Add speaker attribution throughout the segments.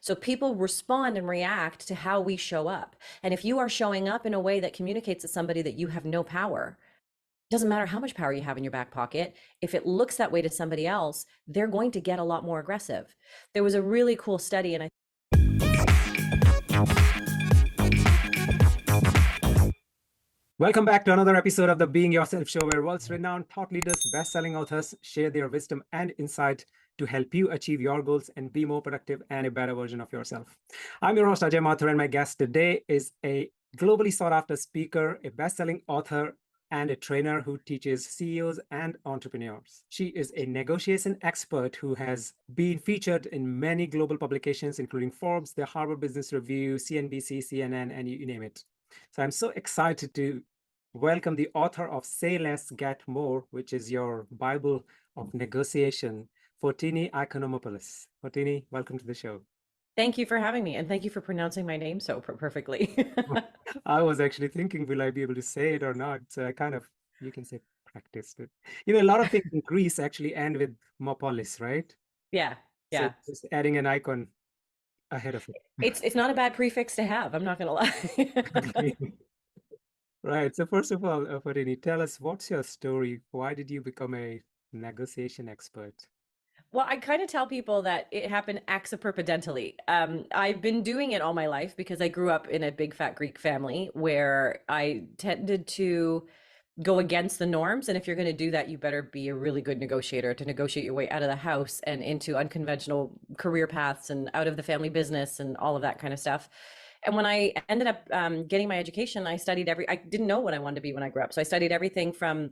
Speaker 1: So people respond and react to how we show up. And if you are showing up in a way that communicates to somebody that you have no power, doesn't matter how much power you have in your back pocket, if it looks that way to somebody else, they're going to get a lot more aggressive. There was a really cool study, and I
Speaker 2: Welcome back to another episode of the Being Yourself Show, where world's renowned thought leaders, best-selling authors share their wisdom and insight to help you achieve your goals and be more productive and a better version of yourself. I'm your host, Ajay Mathur, and my guest today is a globally sought-after speaker, a best-selling author, and a trainer who teaches CEOs and entrepreneurs. She is a negotiation expert who has been featured in many global publications, including Forbes, the Harvard Business Review, CNBC, CNN, and you name it. So I'm so excited to welcome the author of Say Less, Get More, which is your Bible of negotiation, Fotini Iconomopoulos. Fotini, welcome to the show.
Speaker 1: thank you for having me, and thank you for pronouncing my name so perfectly.
Speaker 2: I was actually thinking, will I be able to say it or not? So I kind of, you can say, practiced it. You know, a lot of things in Greece actually end with mopolis, right?
Speaker 1: Yeah,
Speaker 2: So
Speaker 1: yeah.
Speaker 2: just adding an icon ahead of
Speaker 1: It's not a bad prefix to have, I'm not gonna lie.
Speaker 2: it. Right. So first of all, Farini, tell us, what's your story? Why did you become a negotiation expert?
Speaker 1: Well, I kind of tell people that it happened accidentally. I've been doing it all my life because I grew up in a big fat Greek family where I tended to go against the norms. And if you're going to do that, you better be a really good negotiator to negotiate your way out of the house and into unconventional career paths and out of the family business and all of that kind of stuff. And when I ended up getting my education, I didn't know what I wanted to be when I grew up. So I studied everything from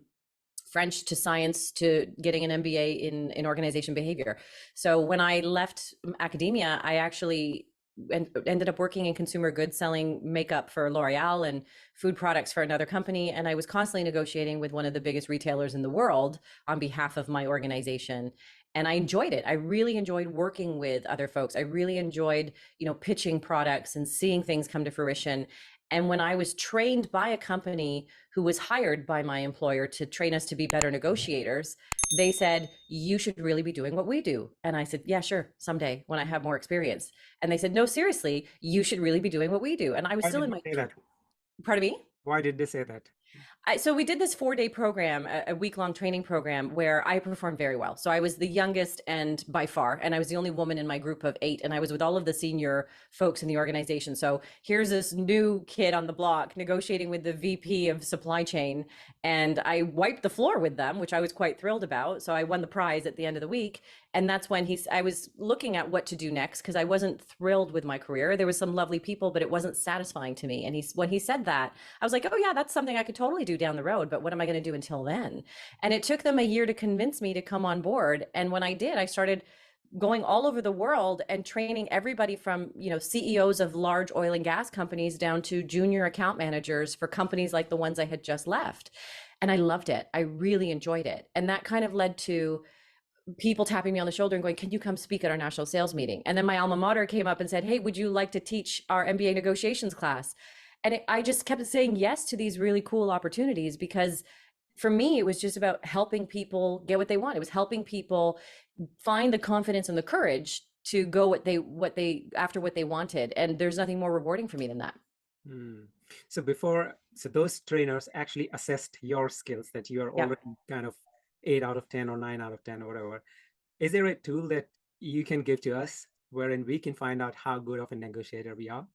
Speaker 1: French to science to getting an MBA in organization behavior. So when I left academia, I actually ended up working in consumer goods, selling makeup for L'Oreal and food products for another company. And I was constantly negotiating with one of the biggest retailers in the world on behalf of my organization. And I enjoyed it. I really enjoyed working with other folks. I really enjoyed, pitching products and seeing things come to fruition. And when I was trained by a company who was hired by my employer to train us to be better negotiators, they said, you should really be doing what we do. And I said, yeah, sure, someday when I have more experience. And they said, no, seriously, you should really be doing what we do. And I was
Speaker 2: Why
Speaker 1: still
Speaker 2: did
Speaker 1: in
Speaker 2: they
Speaker 1: my,
Speaker 2: say that?
Speaker 1: pardon me?
Speaker 2: Why did they say that?
Speaker 1: So we did this 4-day program, a week-long training program where I performed very well. So I was the youngest and by far, and I was the only woman in my group of 8, and I was with all of the senior folks in the organization. So here's this new kid on the block negotiating with the VP of supply chain, and I wiped the floor with them, which I was quite thrilled about. So I won the prize at the end of the week. And that's when I was looking at what to do next because I wasn't thrilled with my career. There was some lovely people, but it wasn't satisfying to me. And when he said that, I was like, oh yeah, that's something I could totally do down the road, but what am I going to do until then? And it took them a year to convince me to come on board. And when I did, I started going all over the world and training everybody from, CEOs of large oil and gas companies down to junior account managers for companies like the ones I had just left. And I loved it. I really enjoyed it. And that kind of led to people tapping me on the shoulder and going, can you come speak at our national sales meeting? And then my alma mater came up and said, hey, would you like to teach our MBA negotiations class? And I just kept saying yes to these really cool opportunities because for me, it was just about helping people get what they want. It was helping people find the confidence and the courage to go after what they wanted. And there's nothing more rewarding for me than that.
Speaker 2: Hmm. So those trainers actually assessed your skills that you are
Speaker 1: Yeah.
Speaker 2: already kind of 8 out of 10 or 9 out of 10 or whatever. Is there a tool that you can give to us wherein we can find out how good of a negotiator we are?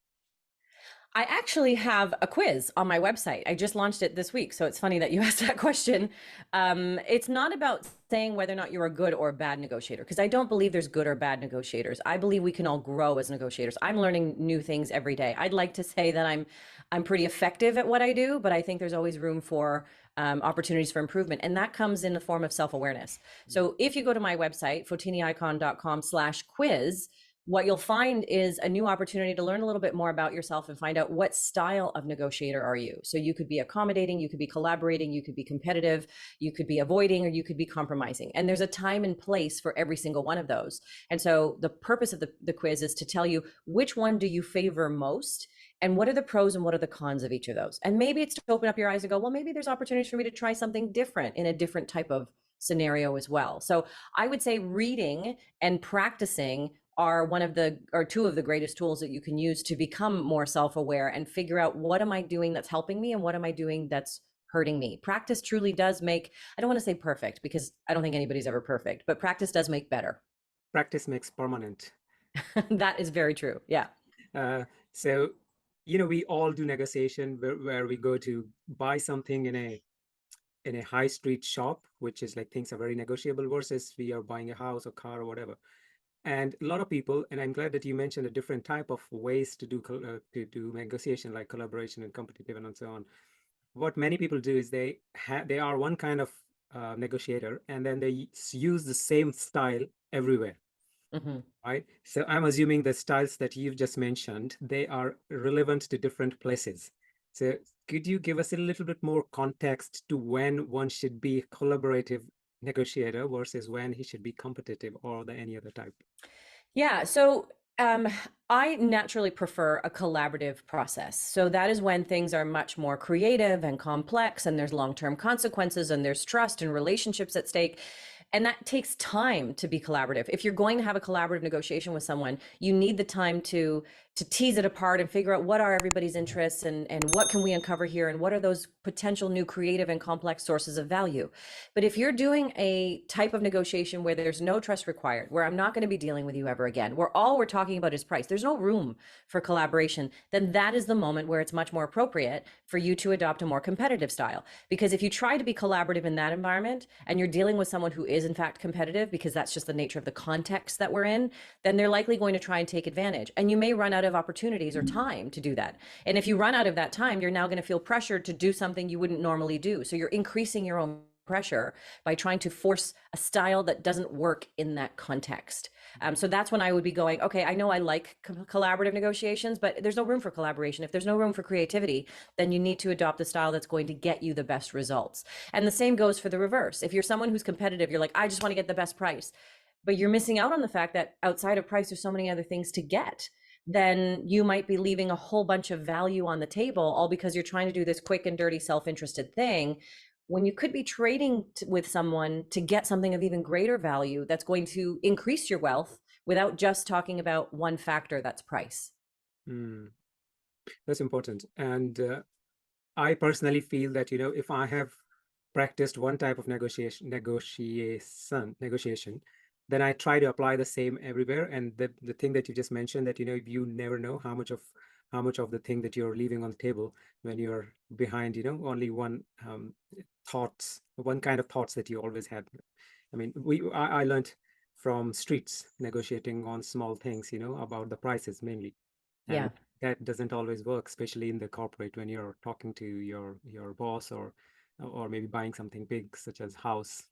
Speaker 1: I actually have a quiz on my website. I just launched it this week. So it's funny that you asked that question. It's not about saying whether or not you're a good or a bad negotiator, because I don't believe there's good or bad negotiators. I believe we can all grow as negotiators. I'm learning new things every day. I'd like to say that I'm pretty effective at what I do, but I think there's always room for opportunities for improvement. And that comes in the form of self-awareness. So if you go to my website, fotiniicon.com/quiz, what you'll find is a new opportunity to learn a little bit more about yourself and find out what style of negotiator are you. So you could be accommodating, you could be collaborating, you could be competitive, you could be avoiding, or you could be compromising. And there's a time and place for every single one of those. And so the purpose of the quiz is to tell you which one do you favor most and what are the pros and what are the cons of each of those. And maybe it's to open up your eyes and go, well, maybe there's opportunities for me to try something different in a different type of scenario as well. So I would say reading and practicing are one of the or two of the greatest tools that you can use to become more self-aware and figure out what am I doing that's helping me and what am I doing that's hurting me. Practice truly does make, I don't want to say perfect because I don't think anybody's ever perfect, but practice does make better.
Speaker 2: Practice makes permanent.
Speaker 1: That is very true. Yeah.
Speaker 2: So, we all do negotiation where we go to buy something in a high street shop, which is like things are very negotiable versus we are buying a house or car or whatever. And a lot of people, and I'm glad that you mentioned a different type of ways to do negotiation, like collaboration and competitive and so on. What many people do is they are one kind of negotiator, and then they use the same style everywhere,
Speaker 1: Mm-hmm.
Speaker 2: right? So I'm assuming the styles that you've just mentioned, they are relevant to different places. So could you give us a little bit more context to when one should be a collaborative negotiator versus when he should be competitive or any other type?
Speaker 1: Yeah. So um, I naturally prefer a collaborative process. So that is when things are much more creative and complex, and there's long term consequences, and there's trust and relationships at stake. And that takes time to be collaborative. If you're going to have a collaborative negotiation with someone, you need the time to tease it apart and figure out what are everybody's interests and what can we uncover here and what are those potential new creative and complex sources of value. But if you're doing a type of negotiation where there's no trust required, where I'm not going to be dealing with you ever again, where all we're talking about is price, there's no room for collaboration, then that is the moment where it's much more appropriate for you to adopt a more competitive style. Because if you try to be collaborative in that environment and you're dealing with someone who is in fact competitive, because that's just the nature of the context that we're in, then they're likely going to try and take advantage. And you may run out of opportunities or time to do that. And if you run out of that time, you're now going to feel pressured to do something you wouldn't normally do. So you're increasing your own pressure by trying to force a style that doesn't work in that context. So that's when I would be going, okay, I know I like collaborative negotiations, but there's no room for collaboration. If there's no room for creativity, then you need to adopt the style that's going to get you the best results. And the same goes for the reverse. If you're someone who's competitive, you're like, I just want to get the best price, but you're missing out on the fact that outside of price, there's so many other things to get. Then you might be leaving a whole bunch of value on the table, all because you're trying to do this quick and dirty self-interested thing when you could be trading with someone to get something of even greater value that's going to increase your wealth without just talking about one factor, that's price.
Speaker 2: Mm, that's important. And I personally feel that, if I have practiced one type of negotiation, then I try to apply the same everywhere. And the thing that you just mentioned, that, you never know how much of the thing that you're leaving on the table when you're behind, only one one kind of thoughts that you always had. I mean, I learned from streets negotiating on small things, about the prices mainly. And
Speaker 1: Yeah.
Speaker 2: that doesn't always work, especially in the corporate when you're talking to your boss or maybe buying something big such as house.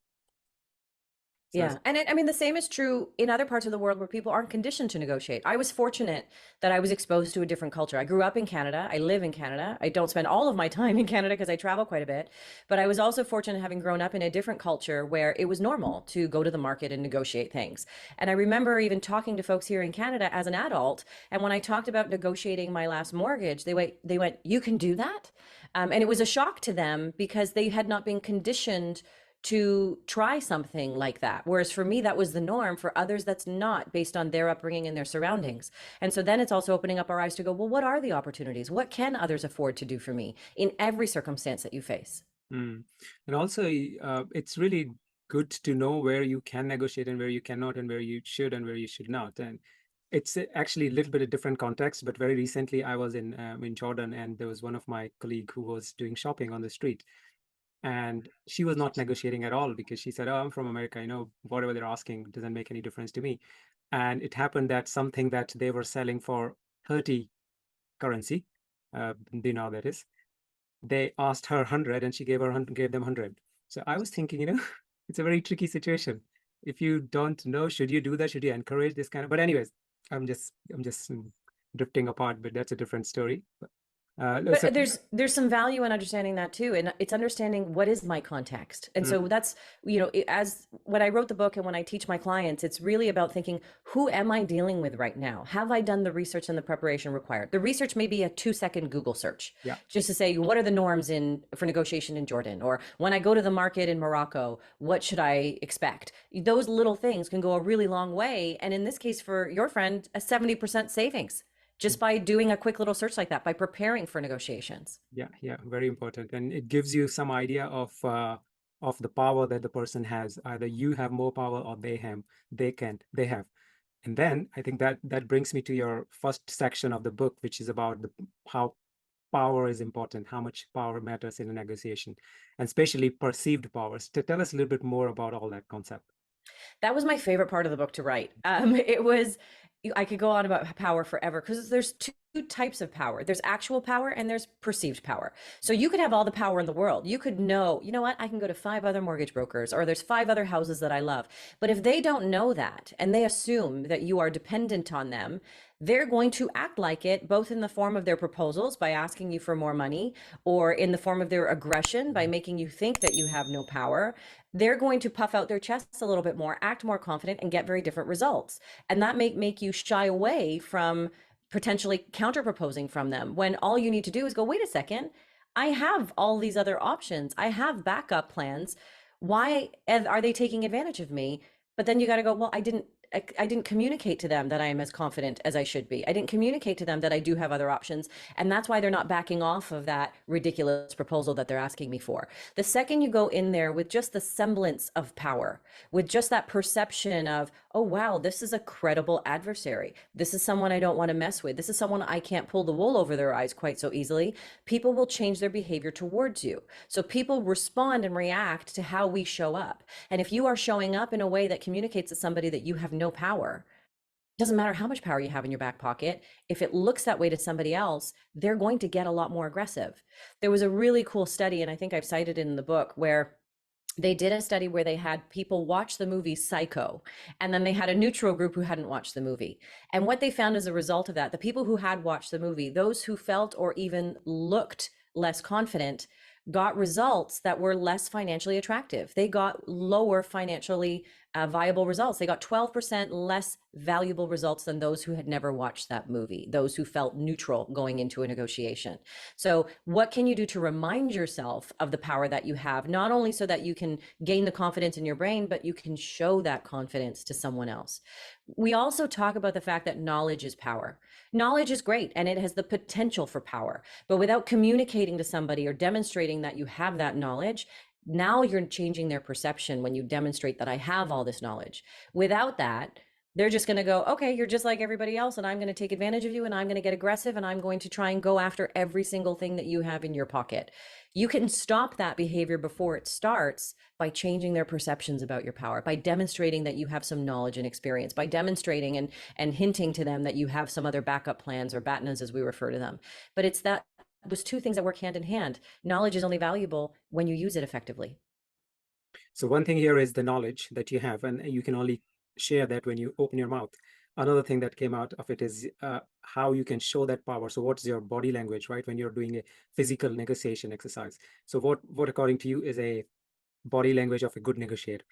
Speaker 2: So
Speaker 1: Yeah. And I mean, the same is true in other parts of the world where people aren't conditioned to negotiate. I was fortunate that I was exposed to a different culture. I grew up in Canada. I live in Canada. I don't spend all of my time in Canada because I travel quite a bit. But I was also fortunate having grown up in a different culture where it was normal to go to the market and negotiate things. And I remember even talking to folks here in Canada as an adult. And when I talked about negotiating my last mortgage, they went, you can do that? And it was a shock to them because they had not been conditioned to try something like that. Whereas for me, that was the norm. For others, that's not, based on their upbringing and their surroundings. And so then it's also opening up our eyes to go, well, what are the opportunities? What can others afford to do for me in every circumstance that you face?
Speaker 2: Mm. And also, it's really good to know where you can negotiate and where you cannot, and where you should and where you should not. And it's actually a little bit of different context. But very recently, I was in Jordan, and there was one of my colleague who was doing shopping on the street, and she was not negotiating at all because she said, "Oh, I'm from America. Whatever they're asking doesn't make any difference to me." And it happened that something that they were selling for 30 currency, dinar that is, they asked her 100 and she gave them 100. So I was thinking, it's a very tricky situation. If you don't know, should you do that? Should you encourage this kind of? But anyways, I'm just drifting apart, but that's a different story. So,
Speaker 1: But there's some value in understanding that too, and it's understanding what is my context. And
Speaker 2: mm,
Speaker 1: so that's, as when I wrote the book and when I teach my clients, it's really about thinking, who am I dealing with right now? Have I done the research and the preparation required? The research may be a 2-second Google search,
Speaker 2: yeah,
Speaker 1: just to say what are the norms in for negotiation in Jordan, or when I go to the market in Morocco, what should I expect? Those little things can go a really long way, and in this case, for your friend, a 70% savings just by doing a quick little search like that, by preparing for negotiations.
Speaker 2: yeah, yeah, very important, and it gives you some idea of the power that the person has. Either you have more power, or they have. And then I think that that brings me to your first section of the book, which is about how power is important, how much power matters in a negotiation, and especially perceived powers. To tell us a little bit more about all that concept.
Speaker 1: That was my favorite part of the book to write. It was, I could go on about power forever because there's two types of power. There's actual power and there's perceived power. So you could have all the power in the world. You could know, you know what, I can go to 5 other mortgage brokers, or there's 5 other houses that I love. But if they don't know that and they assume that you are dependent on them, they're going to act like it, both in the form of their proposals by asking you for more money, or in the form of their aggression by making you think that you have no power. They're going to puff out their chests a little bit more, act more confident, and get very different results. And that may make you shy away from potentially counter proposing from them, when all you need to do is go, wait a second, I have all these other options. I have backup plans. Why are they taking advantage of me? But then you got to go, well, I didn't communicate to them that I am as confident as I should be. I didn't communicate to them that I do have other options. And that's why they're not backing off of that ridiculous proposal that they're asking me for. The second you go in there with just the semblance of power, with just that perception of, oh, wow, this is a credible adversary. This is someone I don't want to mess with. This is someone I can't pull the wool over their eyes quite so easily. People will change their behavior towards you. So people respond and react to how we show up. And if you are showing up in a way that communicates to somebody that you have no power, it doesn't matter how much power you have in your back pocket. If it looks that way to somebody else, they're going to get a lot more aggressive. There was a really cool study, and I think I've cited it in the book, where they did a study where they had people watch the movie Psycho, and then they had a neutral group who hadn't watched the movie. And what they found as a result of that, the people who had watched the movie, those who felt or even looked less confident, got results that were less financially attractive. They got lower financially viable results. They got 12% less valuable results than those who had never watched that movie, those who felt neutral going into a negotiation. So what can you do to remind yourself of the power that you have, not only so that you can gain the confidence in your brain, but you can show that confidence to someone else? We also talk about the fact that knowledge is power. Knowledge is great and it has the potential for power, but without communicating to somebody or demonstrating that you have that knowledge, now you're changing their perception when you demonstrate that I have all this knowledge. Without that, they're just going to go, okay, you're just like everybody else, and I'm going to take advantage of you, and I'm going to get aggressive, and I'm going to try and go after every single thing that you have in your pocket. You can stop that behavior before it starts by changing their perceptions about your power, by demonstrating that you have some knowledge and experience, by demonstrating and hinting to them that you have some other backup plans, or BATNAs as we refer to them. But it's that those two things that work hand in hand. Knowledge is only valuable when you use it effectively.
Speaker 2: So one thing here is the knowledge that you have, and you can only share that when you open your mouth. Another thing that came out of it is how you can show that power. So what's your body language, right? When you're doing a physical negotiation exercise. So what according to you is a body language of a good negotiator?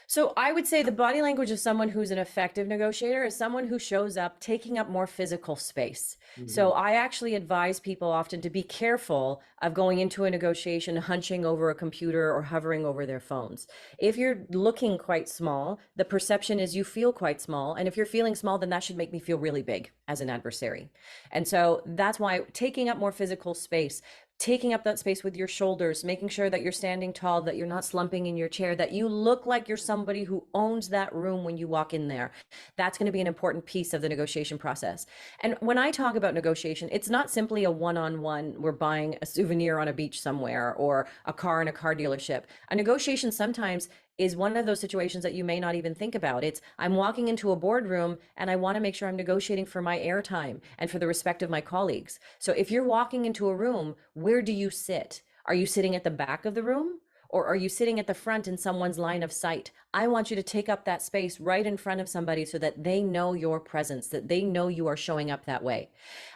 Speaker 1: So I would say the body language of someone who's an effective negotiator is someone who shows up taking up more physical space. So
Speaker 2: Mhm.
Speaker 1: I actually advise people often to be careful of going into a negotiation, hunching over a computer or hovering over their phones. If you're looking quite small, the perception is you feel quite small. And if you're feeling small, then that should make me feel really big as an adversary. And so that's why taking up more physical space, taking up that space with your shoulders, making sure that you're standing tall, that you're not slumping in your chair, that you look like you're somebody who owns that room when you walk in there. That's going to be an important piece of the negotiation process. And when I talk about negotiation, it's not simply a one-on-one, we're buying a souvenir on a beach somewhere or a car in a car dealership. A negotiation sometimes is one of those situations that you may not even think about. It's, I'm walking into a boardroom and I want to make sure I'm negotiating for my airtime and for the respect of my colleagues. So if you're walking into a room, where do you sit? Are you sitting at the back of the room? Or are you sitting at the front in someone's line of sight? I want you to take up that space right in front of somebody so that they know your presence, that they know you are showing up that way.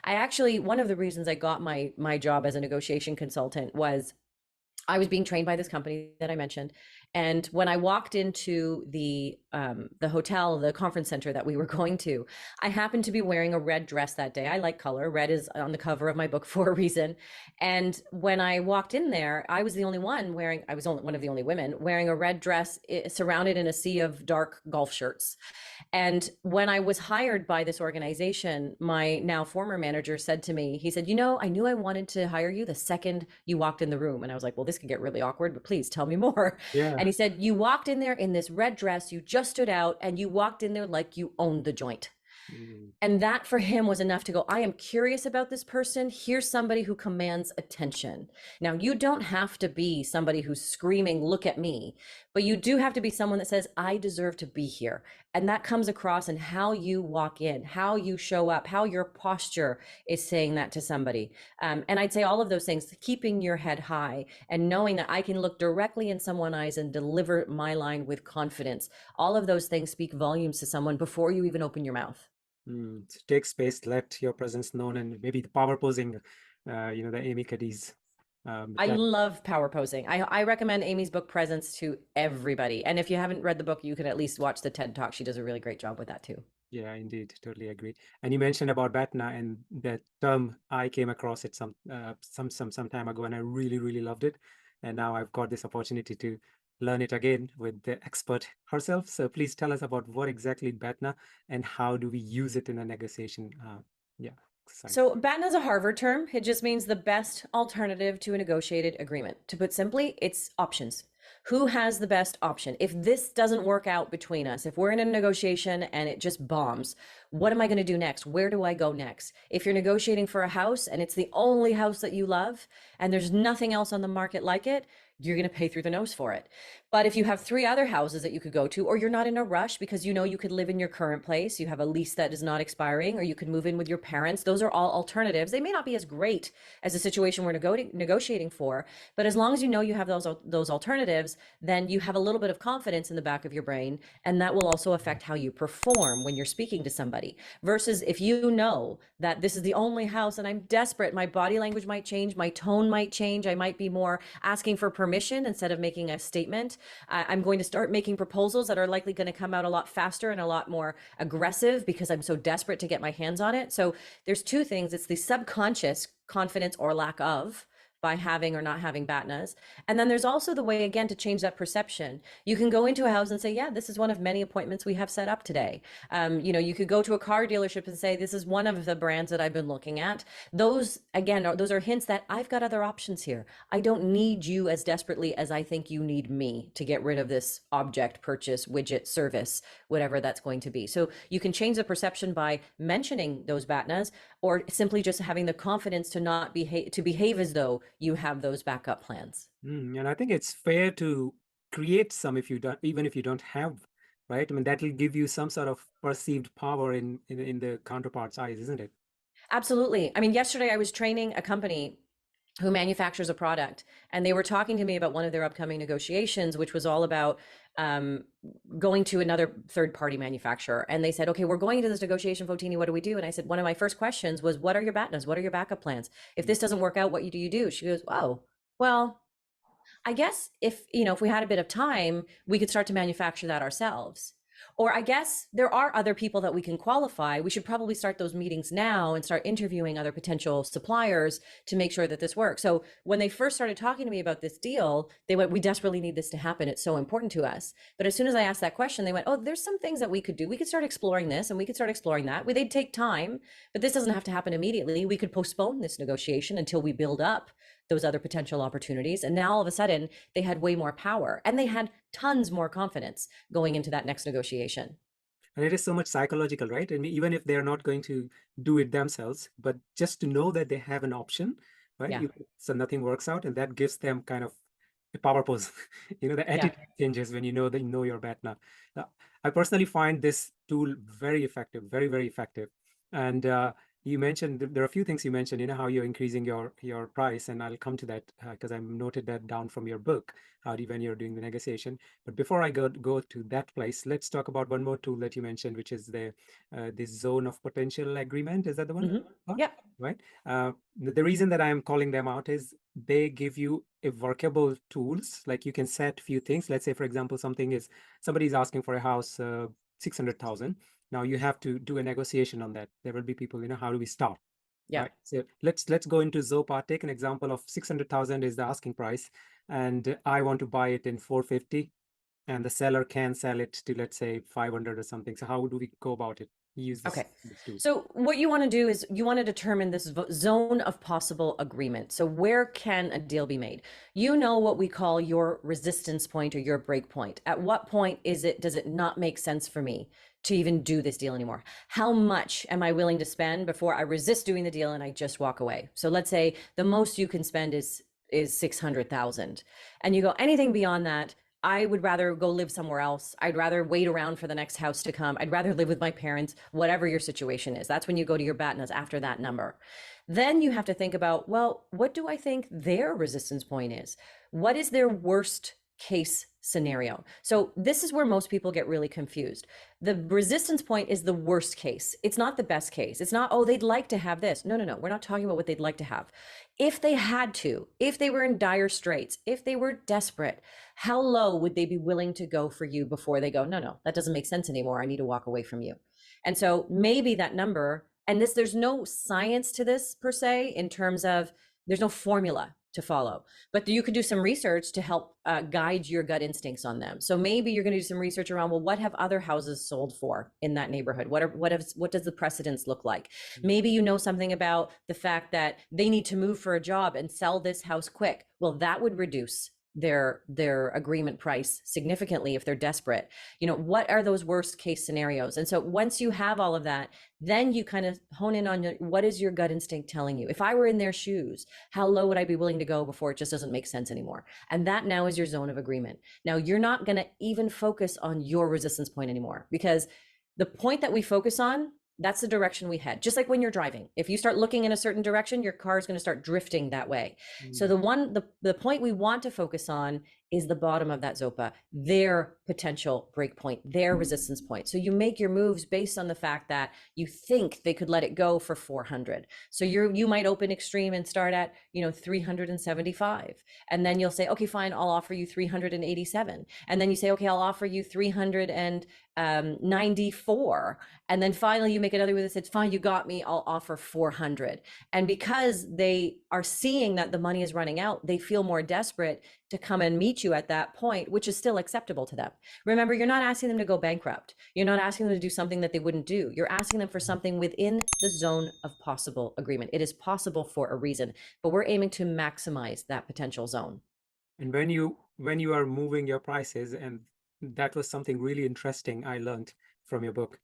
Speaker 1: I actually, one of the reasons I got my job as a negotiation consultant was I was being trained by this company that I mentioned, and when I walked into the hotel, the conference center that we were going to, I happened to be wearing a red dress that day. I like color. Red is on the cover of my book for a reason. And when I walked in there, I was the only one wearing. I was only one of the only women wearing a red dress, surrounded in a sea of dark golf shirts. And when I was hired by this organization, my now former manager said to me, he said, "You know, I knew I wanted to hire you the second you walked in the room." And I was like, "Well, this could get really awkward, but please tell me more."
Speaker 2: Yeah.
Speaker 1: And he said, "You walked in there in this red dress, you just stood out, and you walked in there like you owned the joint."
Speaker 2: Mm,
Speaker 1: And that for him was enough to go, I am curious about this person. Here's somebody who commands attention. Now, you don't have to be somebody who's screaming, "Look at me," but you do have to be someone that says, "I deserve to be here." And that comes across in how you walk in, how you show up, how your posture is saying that to somebody. And I'd say all of those things, keeping your head high and knowing that I can look directly in someone's eyes and deliver my line with confidence. All of those things speak volumes to someone before you even open your mouth.
Speaker 2: So take space, let your presence known, and maybe the power posing, the Amy Cuddy's.
Speaker 1: I
Speaker 2: That,
Speaker 1: love power posing. I recommend Amy's book Presence to everybody. And if you haven't read the book, you can at least watch the TED Talk. She does a really great job with that too.
Speaker 2: yeah, indeed, totally agree. And you mentioned about BATNA, and that term I came across it some time ago, and I really, really loved it. And now I've got this opportunity to learn it again with the expert herself. So please tell us about what exactly BATNA and how do we use it in a negotiation, yeah, exercise.
Speaker 1: So BATNA is a Harvard term. It just means the best alternative to a negotiated agreement. To put simply, it's options. Who has the best option? If this doesn't work out between us, if we're in a negotiation and it just bombs, what am I going to do next? Where do I go next? If you're negotiating for a house and it's the only house that you love and there's nothing else on the market like it, you're going to pay through the nose for it. But if you have three other houses that you could go to, or you're not in a rush because you know you could live in your current place, you have a lease that is not expiring, or you could move in with your parents, those are all alternatives. They may not be as great as the situation we're negotiating for, but as long as you know you have those alternatives, then you have a little bit of confidence in the back of your brain, and that will also affect how you perform when you're speaking to somebody. Versus if you know that this is the only house and I'm desperate, my body language might change, my tone might change, I might be more asking for permission instead of making a statement. I'm going to start making proposals that are likely going to come out a lot faster and a lot more aggressive because I'm so desperate to get my hands on it. So there's two things. It's the subconscious confidence or lack of by having or not having BATNAs. And then there's also the way, again, to change that perception. You can go into a house and say, yeah, this is one of many appointments we have set up today. You could go to a car dealership and say, this is one of the brands that I've been looking at. Those, again, those are hints that I've got other options here. I don't need you as desperately as I think you need me to get rid of this object, purchase, widget, service, whatever that's going to be. So you can change the perception by mentioning those BATNAs or simply just having the confidence to not behave as though you have those backup plans.
Speaker 2: And I think it's fair to create some if you don't, even if you don't have, right? I mean, that will give you some sort of perceived power in the counterpart's eyes, isn't it?
Speaker 1: Absolutely. I mean, yesterday I was training a company who manufactures a product, and they were talking to me about one of their upcoming negotiations, which was all about going to another third-party manufacturer. And they said, okay, we're going into this negotiation, Fotini, what do we do? And I said, one of my first questions was, what are your BATNAs? What are your backup plans? If this doesn't work out, what do you do? She goes, oh, well, I guess if we had a bit of time, we could start to manufacture that ourselves. Or I guess there are other people that we can qualify. We should probably start those meetings now and start interviewing other potential suppliers to make sure that this works. So when they first started talking to me about this deal, they went, we desperately need this to happen. It's so important to us. But as soon as I asked that question, they went, oh, there's some things that we could do. We could start exploring this and we could start exploring that. They'd take time, but this doesn't have to happen immediately. We could postpone this negotiation until we build up those other potential opportunities. And now all of a sudden they had way more power and they had tons more confidence going into that next negotiation.
Speaker 2: And it is so much psychological, right? And even if they're not going to do it themselves, but just to know that they have an option, right?
Speaker 1: Yeah.
Speaker 2: So nothing works out, and that gives them kind of a power pose. The
Speaker 1: Yeah.
Speaker 2: attitude changes when you know your BATNA. I personally find this tool very effective, very, very effective. And you mentioned there are a few things you mentioned, how you're increasing your price, and I'll come to that because I noted that down from your book, when you're doing the negotiation. But before I go to that place, let's talk about one more tool that you mentioned, which is the zone of potential agreement. Is that the one?
Speaker 1: Yep.
Speaker 2: Right. The reason that I'm calling them out is they give you a workable tools. Like you can set few things. Let's say, for example, somebody's asking for a house 600,000. Now you have to do a negotiation on that. There will be people, how do we start?
Speaker 1: Yeah.
Speaker 2: Right. So let's go into ZOPA. Take an example of 600,000 is the asking price, and I want to buy it in 450, and the seller can sell it to, let's say, 500 or something. So how do we go about it? Use
Speaker 1: Okay.
Speaker 2: this tool.
Speaker 1: So what you want to do is you want to determine this zone of possible agreement. So where can a deal be made? You know what we call your resistance point or your break point. At what point does it not make sense for me to even do this deal anymore? How much am I willing to spend before I resist doing the deal and I just walk away? So let's say the most you can spend is 600,000, and you go anything beyond that, I would rather go live somewhere else. I'd rather wait around for the next house to come. I'd rather live with my parents, whatever your situation is. That's when you go to your BATNAs after that number. Then you have to think about, well, what do I think their resistance point is? What is their worst case scenario? So this is where most people get really confused. The resistance point is the worst case. It's not the best case. It's not, oh, they'd like to have this. No, no, no. We're not talking about what they'd like to have. If they had to, if they were in dire straits, if they were desperate, how low would they be willing to go for you before they go, no, no, that doesn't make sense anymore. I need to walk away from you. And so maybe that number, and there's no science to this per se, in terms of there's no formula to follow, but you could do some research to help guide your gut instincts on them. So maybe you're going to do some research around, well, what have other houses sold for in that neighborhood? What does the precedence look like? Maybe you know something about the fact that they need to move for a job and sell this house quick. Well, that would reduce their agreement price significantly if they're desperate. What are those worst case scenarios? And so once you have all of that, then you kind of hone in on what is your gut instinct telling you? If I were in their shoes, how low would I be willing to go before it just doesn't make sense anymore? And that now is your zone of agreement. Now you're not going to even focus on your resistance point anymore, because the point that we focus on, that's the direction we head. Just like when you're driving, if you start looking in a certain direction, your car is going to start drifting that way. So the point we want to focus on is the bottom of that ZOPA, their potential break point, their resistance point. So you make your moves based on the fact that you think they could let it go for 400. So you might open extreme and start at 375, and then you'll say, okay, fine, I'll offer you 387, and then you say, okay, I'll offer you 394, and then finally you make another move that says, fine, you got me, I'll offer 400. And because they are seeing that the money is running out, they feel more desperate to come and meet you at that point, which is still acceptable to them. Remember, you're not asking them to go bankrupt. You're not asking them to do something that they wouldn't do. You're asking them for something within the zone of possible agreement. It is possible for a reason, but we're aiming to maximize that potential zone.
Speaker 2: And when you are moving your prices, and that was something really interesting I learned from your book,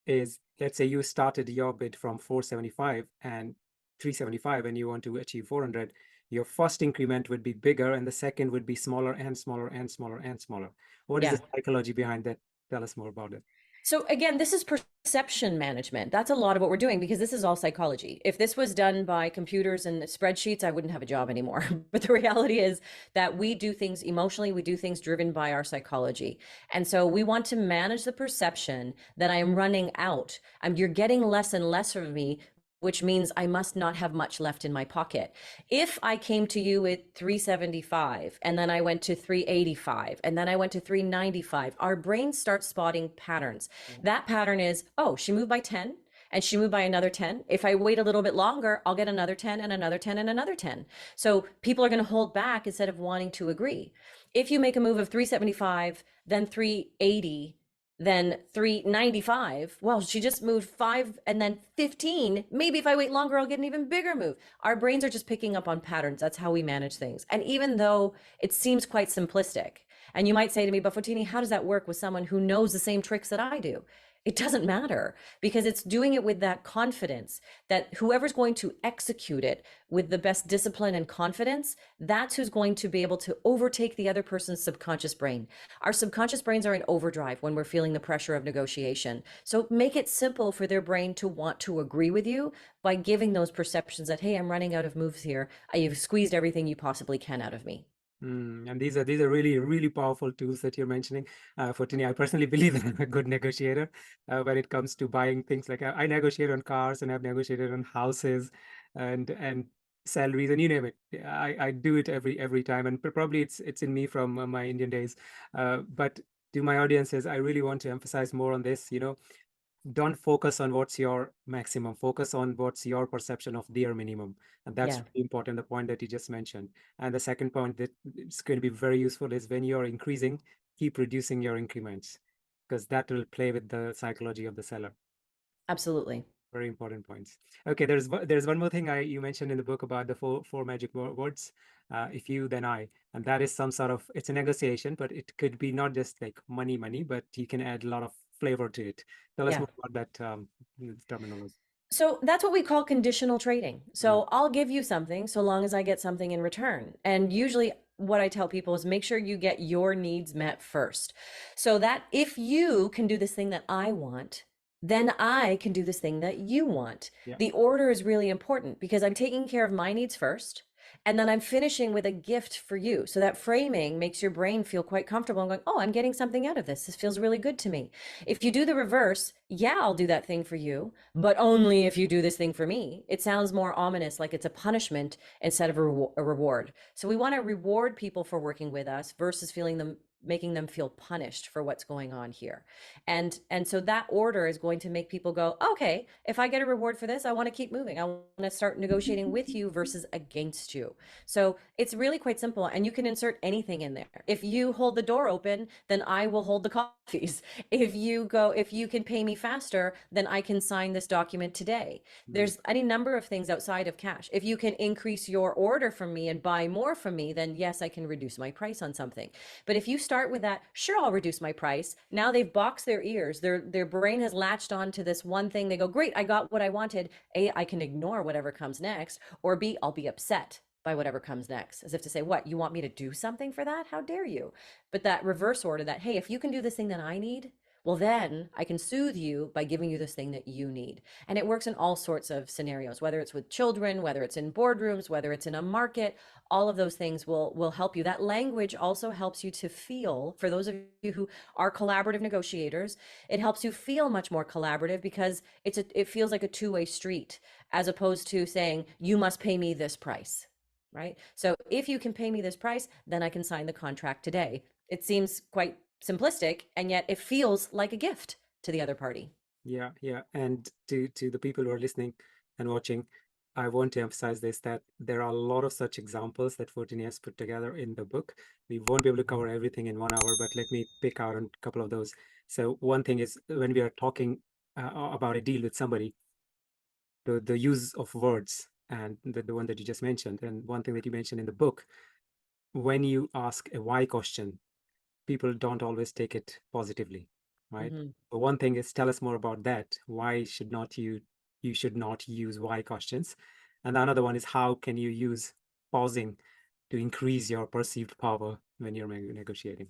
Speaker 2: is let's say you started your bid from 475 and 375 and you want to achieve 400, your first increment would be bigger and the second would be smaller and smaller and smaller and smaller. What is
Speaker 1: Yeah.
Speaker 2: the psychology behind that? Tell us more about it.
Speaker 1: So again, this is perception management. That's a lot of what we're doing, because this is all psychology. If this was done by computers and spreadsheets, I wouldn't have a job anymore. But the reality is that we do things emotionally, we do things driven by our psychology. And so we want to manage the perception that I am running out. You're getting less and less of me, which means I must not have much left in my pocket. If I came to you with 375 and then I went to 385 and then I went to 395, our brains start spotting patterns. That pattern is, oh, she moved by 10 and she moved by another 10. If I wait a little bit longer, I'll get another 10 and another 10 and another 10. So people are going to hold back instead of wanting to agree. If you make a move of 375, then 380, then 395, well, she just moved 5 and then 15. Maybe if I wait longer, I'll get an even bigger move. Our brains are just picking up on patterns. That's how we manage things. And even though it seems quite simplistic, and you might say to me, but Fotini, how does that work with someone who knows the same tricks that I do? It doesn't matter because it's doing it with that confidence that whoever's going to execute it with the best discipline and confidence, that's who's going to be able to overtake the other person's subconscious brain. Our subconscious brains are in overdrive when we're feeling the pressure of negotiation. So make it simple for their brain to want to agree with you by giving those perceptions that, hey, I'm running out of moves here. You've squeezed everything you possibly can out of me.
Speaker 2: And these are really, really powerful tools that you're mentioning. Fotini, I personally believe that I'm a good negotiator when it comes to buying things. Like I negotiate on cars, and I've negotiated on houses, and salaries, and you name it. I do it every time, and probably it's in me from my Indian days. But to my audiences, I really want to emphasize more on this. Don't focus on what's your maximum, focus on what's your perception of their minimum. And that's
Speaker 1: Yeah,
Speaker 2: really important, the point that you just mentioned. And the second point that it's going to be very useful is when you're increasing, keep reducing your increments, because that will play with the psychology of the seller.
Speaker 1: absolutely.
Speaker 2: Very important points. Okay, there's one more thing you mentioned in the book about the four magic words. If you, then I, and that is some sort of, it's a negotiation, but it could be not just like money, but you can add a lot of flavor to it. Tell us
Speaker 1: Yeah.
Speaker 2: more about that terminology.
Speaker 1: So that's what we call conditional trading.
Speaker 2: Mm,
Speaker 1: So I'll give you something so long as I get something in return. And usually, what I tell people is make sure you get your needs met first. So that if you can do this thing that I want, then I can do this thing that you want.
Speaker 2: yeah.
Speaker 1: The order is really important because I'm taking care of my needs first. And then I'm finishing with a gift for you. So that framing makes your brain feel quite comfortable and going, oh, I'm getting something out of this. This feels really good to me. If you do the reverse, yeah, I'll do that thing for you, but only if you do this thing for me. It sounds more ominous, like it's a punishment instead of a reward. So we want to reward people for working with us versus making them feel punished for what's going on here. And so that order is going to make people go, okay, if I get a reward for this, I want to keep moving. I want to start negotiating with you versus against you. So it's really quite simple, and you can insert anything in there. If you hold the door open, then I will hold the coffees. If you can pay me faster, then I can sign this document today.
Speaker 2: Mm,
Speaker 1: There's any number of things outside of cash. If you can increase your order from me and buy more from me, then yes, I can reduce my price on something. But if you start with that, sure, I'll reduce my price. Now they've boxed their ears. Their brain has latched on to this one thing. They go, great, I got what I wanted. A, I can ignore whatever comes next, or B, I'll be upset by whatever comes next, as if to say, what, you want me to do something for that? How dare you? But that reverse order, that, hey, if you can do this thing that I need, well, then I can soothe you by giving you this thing that you need. And it works in all sorts of scenarios, whether it's with children, whether it's in boardrooms, whether it's in a market, all of those things will help you. That language also helps you to feel, for those of you who are collaborative negotiators, it helps you feel much more collaborative because it feels like a two-way street as opposed to saying, you must pay me this price, right? So if you can pay me this price, then I can sign the contract today. It seems quite simplistic, and yet it feels like a gift to the other party.
Speaker 2: yeah. And to the people who are listening and watching, I want to emphasize this, that there are a lot of such examples that Fortini has put together in the book. We won't be able to cover everything in 1 hour, but let me pick out a couple of those. So one thing is when we are talking about a deal with somebody, the use of words and the one that you just mentioned, and one thing that you mentioned in the book, when you ask a why question, people don't always take it positively, right?
Speaker 1: Mm-hmm.
Speaker 2: But one thing is, tell us more about that. Why should not you should not use why questions? And another one is, how can you use pausing to increase your perceived power when you're negotiating?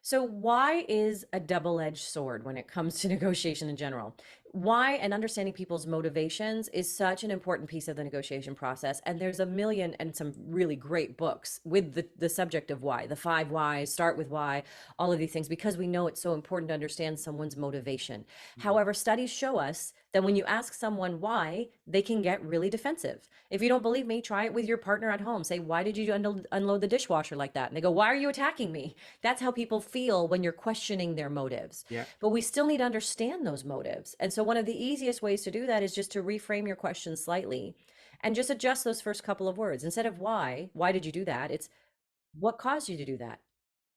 Speaker 1: So, why is a double edged sword when it comes to negotiation in general? Why and understanding people's motivations is such an important piece of the negotiation process. And there's a million and some really great books with the subject of why, the five whys, start with why, all of these things, because we know it's so important to understand someone's motivation.
Speaker 2: Mm,
Speaker 1: However, studies show us that when you ask someone why, they can get really defensive. If you don't believe me, try it with your partner at home. Say, why did you unload the dishwasher like that? And they go, why are you attacking me? That's how people feel when you're questioning their motives.
Speaker 2: yeah,
Speaker 1: But we still need to understand those motives. And so, one of the easiest ways to do that is just to reframe your question slightly and just adjust those first couple of words. Instead of why did you do that? It's what caused you to do that?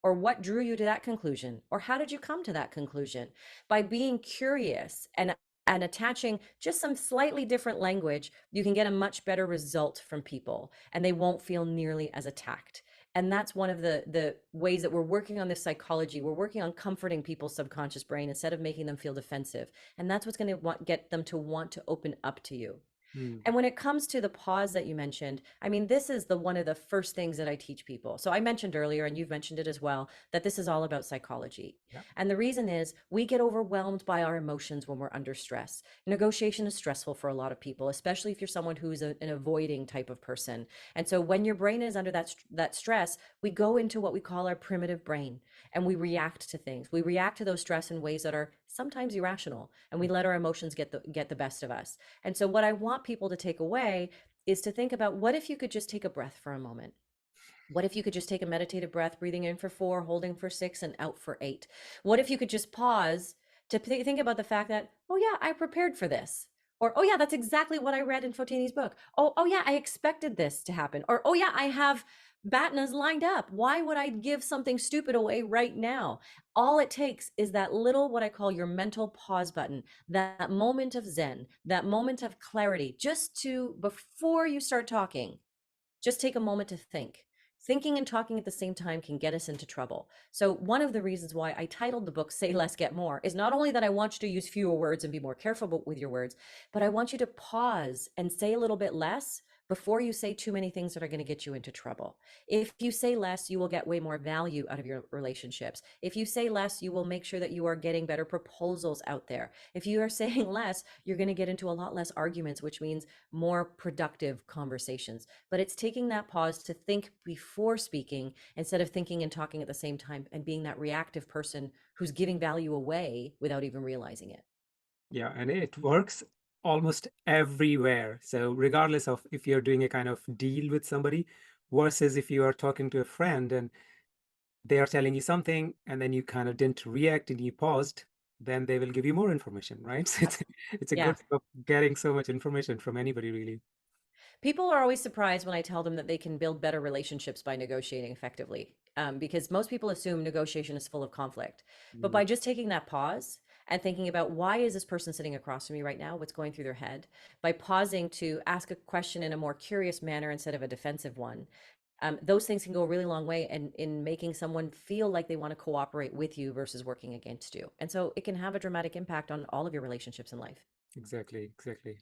Speaker 1: Or what drew you to that conclusion? Or how did you come to that conclusion? By being curious and attaching just some slightly different language, you can get a much better result from people and they won't feel nearly as attacked. And that's one of the ways that we're working on this psychology. We're working on comforting people's subconscious brain instead of making them feel defensive. And that's what's going to get them to want to open up to you.
Speaker 2: Mm.
Speaker 1: And when it comes to the pause that you mentioned, I mean, this is the one of the first things that I teach people. So I mentioned earlier, and you've mentioned it as well, that this is all about psychology.
Speaker 2: Yeah.
Speaker 1: And the reason is we get overwhelmed by our emotions when we're under stress. Negotiation is stressful for a lot of people, especially if you're someone who's an avoiding type of person. And so when your brain is under that stress, we go into what we call our primitive brain and we react to things. We react to those stress in ways that are sometimes irrational, and we let our emotions get the best of us. And so what I want people to take away is to think about, what if you could just take a breath for a moment? What if you could just take a meditative breath, breathing in for 4, holding for 6, and out for 8? What if you could just pause to think about the fact that, oh yeah, I prepared for this. Or, oh yeah, that's exactly what I read in Fotini's book. Oh yeah, I expected this to happen. Or, oh yeah, I have BATNAs lined up. Why would I give something stupid away right now? All it takes is that little, what I call your mental pause button, that moment of zen, that moment of clarity, just to, before you start talking, just take a moment to think. Thinking and talking at the same time can get us into trouble. So one of the reasons why I titled the book Say Less, Get More is not only that I want you to use fewer words and be more careful with your words, but I want you to pause and say a little bit less before you say too many things that are going to get you into trouble. If you say less, you will get way more value out of your relationships. If you say less, you will make sure that you are getting better proposals out there. If you are saying less, you're going to get into a lot less arguments, which means more productive conversations. But it's taking that pause to think before speaking instead of thinking and talking at the same time, and being that reactive person who's giving value away without even realizing it.
Speaker 2: Yeah, and it works almost everywhere. So regardless of if you're doing a kind of deal with somebody versus if you are talking to a friend and they are telling you something and then you kind of didn't react and you paused, then they will give you more information, right? So it's a
Speaker 1: Yeah.
Speaker 2: good way of getting so much information from anybody, really.
Speaker 1: People are always surprised when I tell them that they can build better relationships by negotiating effectively, because most people assume negotiation is full of conflict. But
Speaker 2: Mm.
Speaker 1: by just taking that pause and thinking about, why is this person sitting across from me right now? What's going through their head? By pausing to ask a question in a more curious manner instead of a defensive one, those things can go a really long way in making someone feel like they want to cooperate with you versus working against you. And so it can have a dramatic impact on all of your relationships in life.
Speaker 2: Exactly, exactly.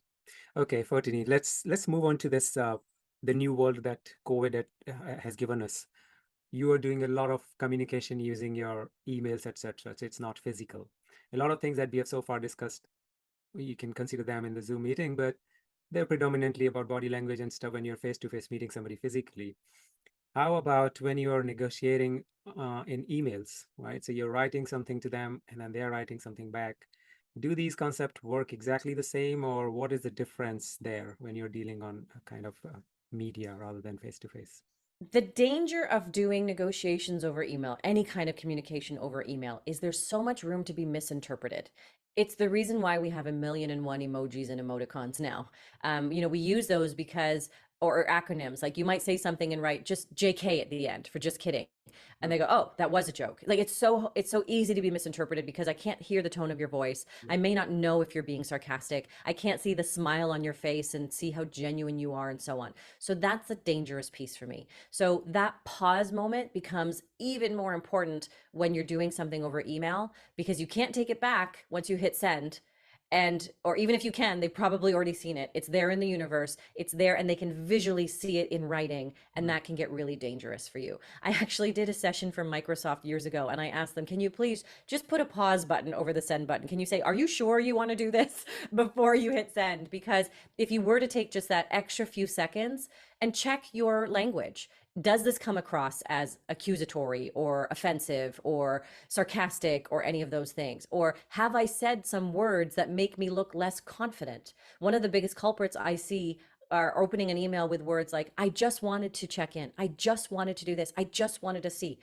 Speaker 2: Okay, Fotini, let's move on to this the new world that COVID has given us. You are doing a lot of communication using your emails, etc. So it's not physical. A lot of things that we have so far discussed, you can consider them in the Zoom meeting, but they're predominantly about body language and stuff when you're face-to-face meeting somebody physically. How about when you're negotiating in emails, right? So you're writing something to them and then they're writing something back. Do these concepts work exactly the same, or what is the difference there when you're dealing on a kind of media rather than face-to-face?
Speaker 1: The danger of doing negotiations over email, any kind of communication over email, is there's so much room to be misinterpreted. It's the reason why we have 1,000,001 emojis and emoticons now. We use those because, or acronyms, like you might say something and write just JK at the end for just kidding. And they go, oh, that was a joke. Like it's so easy to be misinterpreted because I can't hear the tone of your voice. I may not know if you're being sarcastic. I can't see the smile on your face and see how genuine you are and so on. So that's a dangerous piece for me. So that pause moment becomes even more important when you're doing something over email, because you can't take it back once you hit send. And or even if you can, they've probably already seen it. It's there in the universe, it's there, and they can visually see it in writing, and
Speaker 2: Mm.
Speaker 1: that can get really dangerous for you. I actually did a session from Microsoft years ago, and I asked them, can you please just put a pause button over the send button? Can you say, are you sure you want to do this before you hit send? Because if you were to take just that extra few seconds and check your language, does this come across as accusatory or offensive or sarcastic or any of those things? Or have I said some words that make me look less confident? One of the biggest culprits I see are opening an email with words like, I just wanted to check in. I just wanted to do this. I just wanted to see.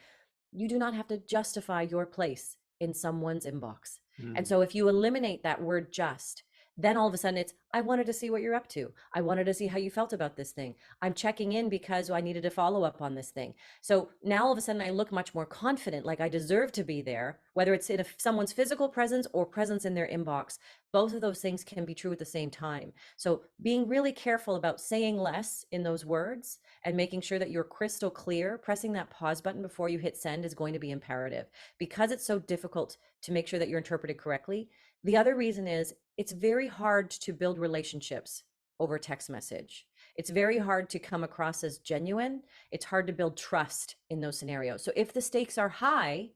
Speaker 1: You do not have to justify your place in someone's inbox. And
Speaker 2: Mm.
Speaker 1: so if you eliminate that word just, Then all of a sudden it's, I wanted to see what you're up to. I wanted to see how you felt about this thing. I'm checking in because I needed to follow up on this thing. So now all of a sudden I look much more confident, like I deserve to be there, whether it's in someone's physical presence or presence in their inbox. Both of those things can be true at the same time. So being really careful about saying less in those words and making sure that you're crystal clear, pressing that pause button before you hit send is going to be imperative because it's so difficult to make sure that you're interpreted correctly. The other reason is it's very hard to build relationships over text message. It's very hard to come across as genuine. It's hard to build trust in those scenarios. So if the stakes are high,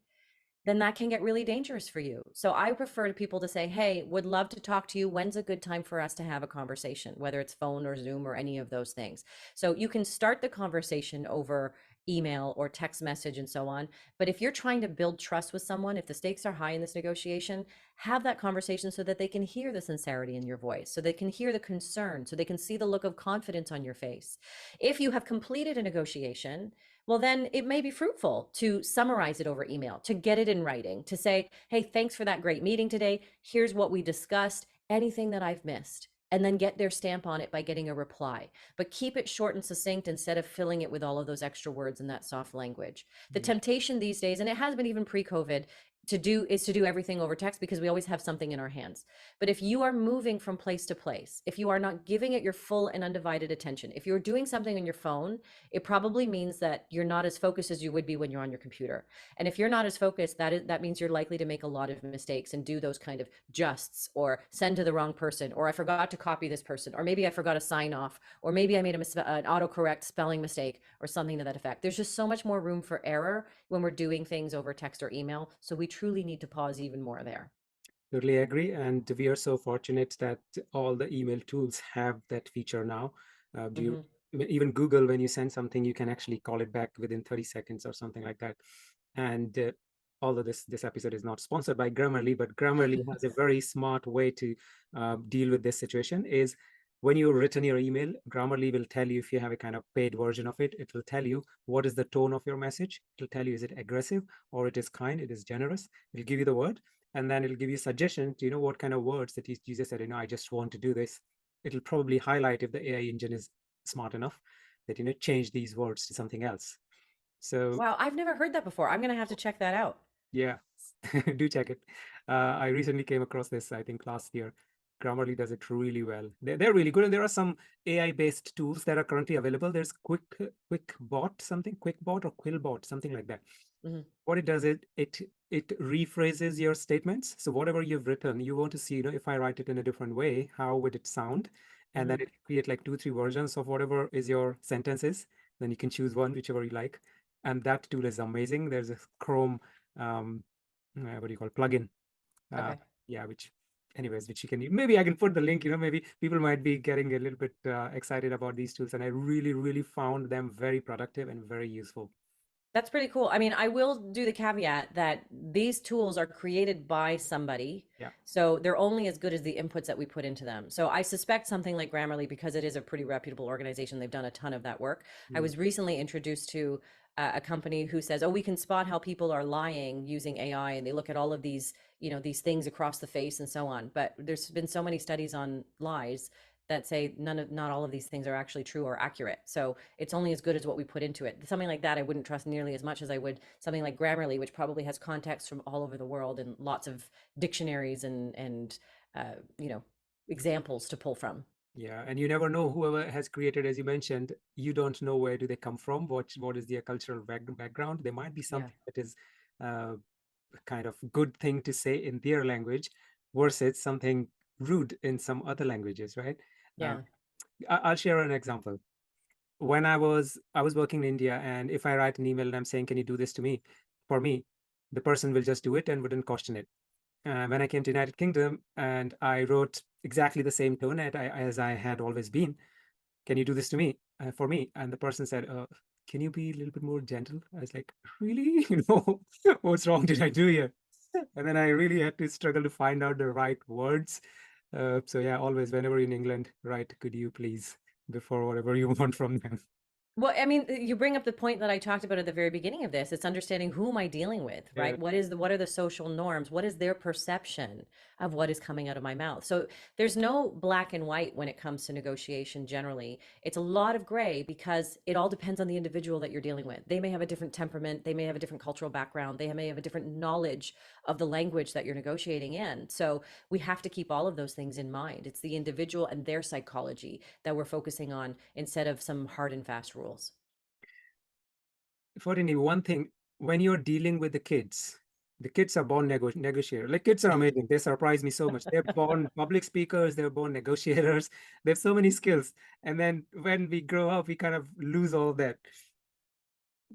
Speaker 1: then that can get really dangerous for you. So I prefer to people to say, hey, would love to talk to you. When's a good time for us to have a conversation, whether it's phone or Zoom or any of those things. So you can start the conversation over email or text message and so on. But if you're trying to build trust with someone, if the stakes are high in this negotiation, have that conversation so that they can hear the sincerity in your voice, so they can hear the concern, so they can see the look of confidence on your face. If you have completed a negotiation, well, then it may be fruitful to summarize it over email, to get it in writing, to say, hey, thanks for that great meeting today. Here's what we discussed, anything that I've missed, and then get their stamp on it by getting a reply. But keep it short and succinct instead of filling it with all of those extra words and that soft language. The temptation these days, and it has been even pre-COVID, to do everything over text because we always have something in our hands. But if you are moving from place to place, if you are not giving it your full and undivided attention, if you're doing something on your phone, it probably means that you're not as focused as you would be when you're on your computer. And if you're not as focused, that means you're likely to make a lot of mistakes and do those kind of justs or send to the wrong person, or I forgot to copy this person, or maybe I forgot to sign off, or maybe I made an autocorrect spelling mistake or something to that effect. There's just so much more room for error when we're doing things over text or email. So we truly need to pause even more there.
Speaker 2: Totally agree. And we are so fortunate that all the email tools have that feature now. Do you even Google, when you send something, you can actually call it back within 30 seconds or something like that. And although this episode is not sponsored by Grammarly, but Grammarly has a very smart way to deal with this situation. Is when you written your email, Grammarly will tell you, if you have a kind of paid version of it, it will tell you what is the tone of your message. It will tell you, is it aggressive or it is kind, it is generous. It'll give you the word, and then it'll give you suggestions, what kind of words that you just said, I just want to do this. It'll probably highlight, if the AI engine is smart enough, that, change these words to something else. So
Speaker 1: Wow, I've never heard that before. I'm going to have to check that out.
Speaker 2: yeah, do check it. I recently came across this, I think last year. Grammarly does it really well. They're really good. And there are some AI-based tools that are currently available. There's QuickBot, QuickBot or Quillbot, something like that. What it does, it rephrases your statements. So whatever you've written, you want to see, if I write it in a different way, how would it sound? And then it create like 2-3 versions of whatever is your sentences. Then you can choose one, whichever you like. And that tool is amazing. There's a Chrome, what do you call it, plugin?
Speaker 1: Okay.
Speaker 2: Yeah, which you can, maybe I can put the link, maybe people might be getting a little bit excited about these tools. And I really, really found them very productive and very useful.
Speaker 1: That's pretty cool. I mean, I will do the caveat that these tools are created by somebody.
Speaker 2: Yeah.
Speaker 1: So they're only as good as the inputs that we put into them. So I suspect something like Grammarly, because it is a pretty reputable organization, they've done a ton of that work. I was recently introduced to a company who says, oh, we can spot how people are lying using AI. And they look at all of these, these things across the face and so on. But there's been so many studies on lies that say not all of these things are actually true or accurate. So it's only as good as what we put into it. Something like that I wouldn't trust nearly as much as I would something like Grammarly, which probably has context from all over the world and lots of dictionaries and examples to pull from.
Speaker 2: Yeah, and you never know, whoever has created, as you mentioned, you don't know where do they come from, what is their cultural background. There might be something that is kind of good thing to say in their language versus something rude in some other languages, right?
Speaker 1: Yeah.
Speaker 2: I'll share an example. When I was working in India, and if I write an email and I'm saying, can you do this for me, the person will just do it and wouldn't question it. When I came to United Kingdom and I wrote exactly the same tone as I had always been, can you do this for me? And the person said, can you be a little bit more gentle? I was like, really? What's wrong did I do here? And then I really had to struggle to find out the right words. So yeah, always, whenever in England, write, could you please, before whatever you want from them.
Speaker 1: Well, I mean, you bring up the point that I talked about at the very beginning of this. It's understanding who am I dealing with,
Speaker 2: Yeah.
Speaker 1: right? What are the social norms? What is their perception of what is coming out of my mouth? So there's no black and white when it comes to negotiation generally. It's a lot of gray because it all depends on the individual that you're dealing with. They may have a different temperament, they may have a different cultural background, they may have a different knowledge of the language that you're negotiating in. So we have to keep all of those things in mind. It's the individual and their psychology that we're focusing on instead of some hard and fast rules.
Speaker 2: For any one thing, when you're dealing with the kids are born negotiators. Like kids are amazing. They surprise me so much. They're born public speakers. They're born negotiators. They have so many skills. And then when we grow up, we kind of lose all that.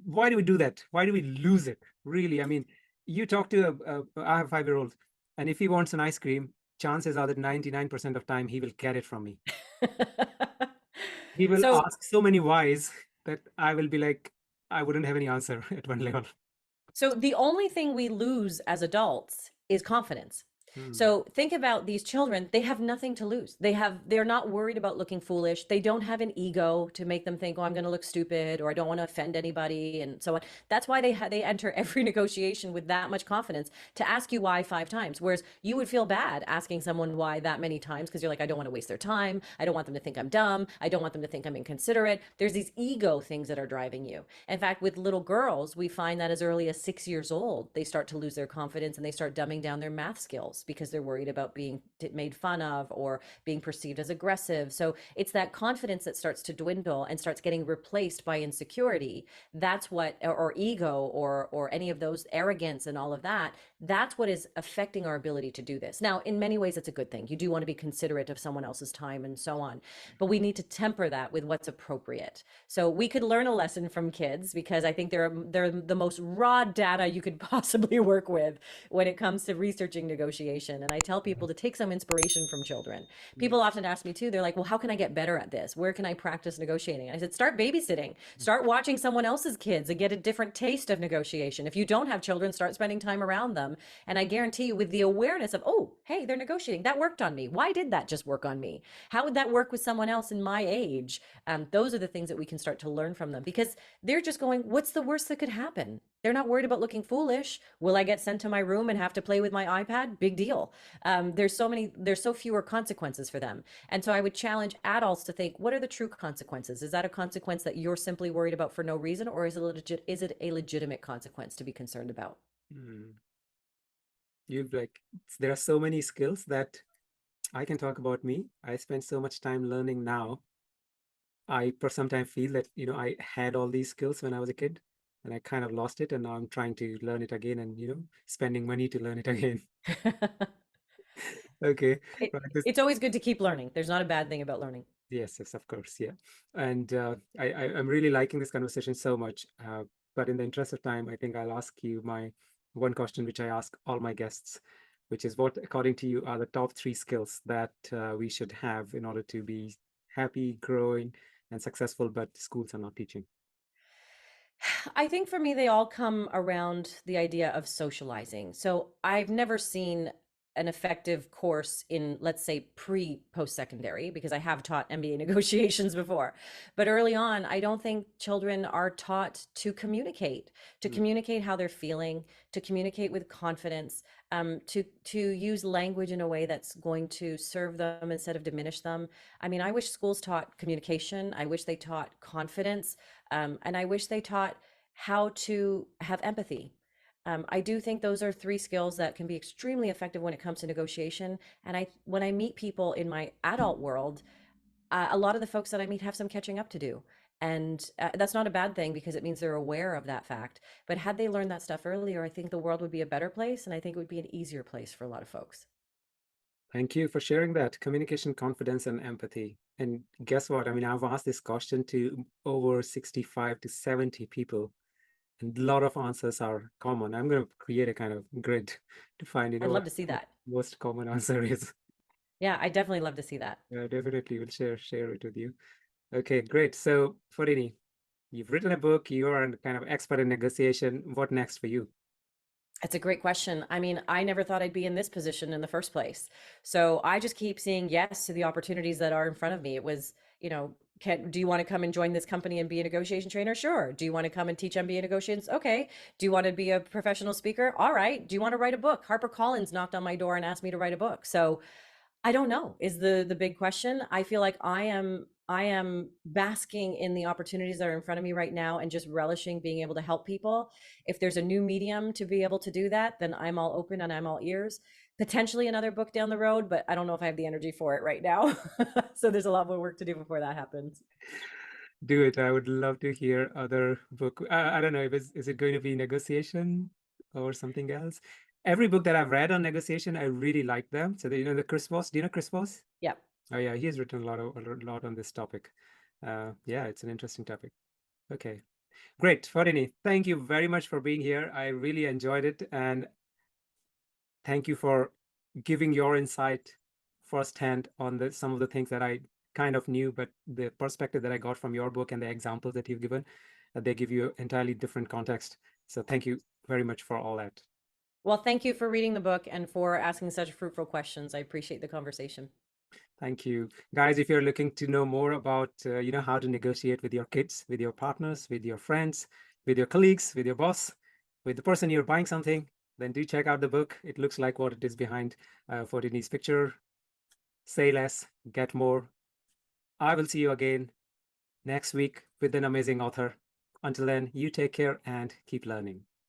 Speaker 2: Why do we do that? Why do we lose it? Really? I mean, you talk to I have a 5-year-old, and if he wants an ice cream, chances are that 99% of time he will get it from me. He will
Speaker 1: So
Speaker 2: ask so many whys that I will be like, I wouldn't have any answer at one level.
Speaker 1: So the only thing we lose as adults is confidence.
Speaker 2: Hmm.
Speaker 1: So think about these children, they have nothing to lose. They're not worried about looking foolish. They don't have an ego to make them think, "Oh, I'm going to look stupid or I don't want to offend anybody," and so on. That's why they enter every negotiation with that much confidence to ask you why 5 times. Whereas you would feel bad asking someone why that many times because you're like, "I don't want to waste their time. I don't want them to think I'm dumb. I don't want them to think I'm inconsiderate." There's these ego things that are driving you. In fact, with little girls, we find that as early as 6 years old, they start to lose their confidence and they start dumbing down their math skills because they're worried about being made fun of or being perceived as aggressive. So it's that confidence that starts to dwindle and starts getting replaced by insecurity. That's what, or ego, or any of those, arrogance and all of that. That's what is affecting our ability to do this. Now, in many ways, it's a good thing. You do want to be considerate of someone else's time and so on, but we need to temper that with what's appropriate. So we could learn a lesson from kids because I think they're the most raw data you could possibly work with when it comes to researching negotiation. And I tell people to take some inspiration from children.
Speaker 2: Yeah.
Speaker 1: People often ask me too, they're like, "Well, how can I get better at this? Where can I practice negotiating?" And I said, start babysitting, start watching someone else's kids and get a different taste of negotiation. If you don't have children, start spending time around them. And I guarantee you, with the awareness of, "Oh, hey, they're negotiating, that worked on me. Why did that just work on me? How would that work with someone else in my age?" Those are the things that we can start to learn from them because they're just going, "What's the worst that could happen?" They're not worried about looking foolish. Will I get sent to my room and have to play with my iPad? Big deal. There's so fewer consequences for them. And so I would challenge adults to think, what are the true consequences? Is that a consequence that you're simply worried about for no reason, or is it a legitimate consequence to be concerned about?
Speaker 2: Hmm. You've like, there are so many skills that I can talk about me. I spend so much time learning now. I for some time feel that, I had all these skills when I was a kid and I kind of lost it. And now I'm trying to learn it again and, spending money to learn it again. Okay.
Speaker 1: it,
Speaker 2: Right. This,
Speaker 1: it's always good to keep learning. There's not a bad thing about learning.
Speaker 2: yes, yes, of course. Yeah. And I'm really liking this conversation so much. But in the interest of time, I think I'll ask you my one question, which I ask all my guests, which is what, according to you, are the top 3 skills that we should have in order to be happy, growing, and successful, but schools are not teaching?
Speaker 1: I think for me, they all come around the idea of socializing. So I've never seen an effective course in, let's say, post secondary, because I have taught MBA negotiations before. But early on, I don't think children are taught to
Speaker 2: Mm.
Speaker 1: communicate how they're feeling, to communicate with confidence, to use language in a way that's going to serve them instead of diminish them. I mean, I wish schools taught communication. I wish they taught confidence. And I wish they taught how to have empathy. I do think those are 3 skills that can be extremely effective when it comes to negotiation. And when I meet people in my adult world, a lot of the folks that I meet have some catching up to do. And that's not a bad thing because it means they're aware of that fact. But had they learned that stuff earlier, I think the world would be a better place. And I think it would be an easier place for a lot of folks.
Speaker 2: Thank you for sharing that communication, confidence, and empathy. And guess what? I mean, I've asked this question to over 65 to 70 people, and a lot of answers are common. I'm going to create a kind of grid to find,
Speaker 1: I'd
Speaker 2: what
Speaker 1: love to see
Speaker 2: the
Speaker 1: that.
Speaker 2: most common answer is.
Speaker 1: Yeah, I definitely love to see that.
Speaker 2: Definitely will share it with you. Okay, great. So, Fotini, you've written a book. You are a kind of expert in negotiation. What next for you?
Speaker 1: That's a great question. I mean, I never thought I'd be in this position in the first place. So I just keep saying yes to the opportunities that are in front of me. It was, do you want to come and join this company and be a negotiation trainer? Sure. Do you want to come and teach MBA negotiations? Okay. Do you want to be a professional speaker? All right. Do you want to write a book? HarperCollins knocked on my door and asked me to write a book. So I don't know is the big question. I feel like I am basking in the opportunities that are in front of me right now and just relishing being able to help people. If there's a new medium to be able to do that, then I'm all open and I'm all ears. Potentially another book down the road, but I don't know if I have the energy for it right now. So there's a lot more work to do before that happens.
Speaker 2: Do it. I would love to hear other book. I don't know if is it going to be negotiation or something else. Every book that I've read on negotiation, I really like them. So the Chris Voss. Do you know Chris Voss?
Speaker 1: Yeah.
Speaker 2: Oh yeah, he has written a lot on this topic. Yeah, it's an interesting topic. Okay, great, Fotini. Thank you very much for being here. I really enjoyed it, and thank you for giving your insight firsthand on some of the things that I kind of knew, but the perspective that I got from your book and the examples that you've given, they give you entirely different context. So thank you very much for all that.
Speaker 1: Well, thank you for reading the book and for asking such fruitful questions. I appreciate the conversation.
Speaker 2: Thank you. Guys, if you're looking to know more about, how to negotiate with your kids, with your partners, with your friends, with your colleagues, with your boss, with the person you're buying something, then do check out the book. It looks like what it is behind Fotini's picture. Say less, get more. I will see you again next week with an amazing author. Until then, you take care and keep learning.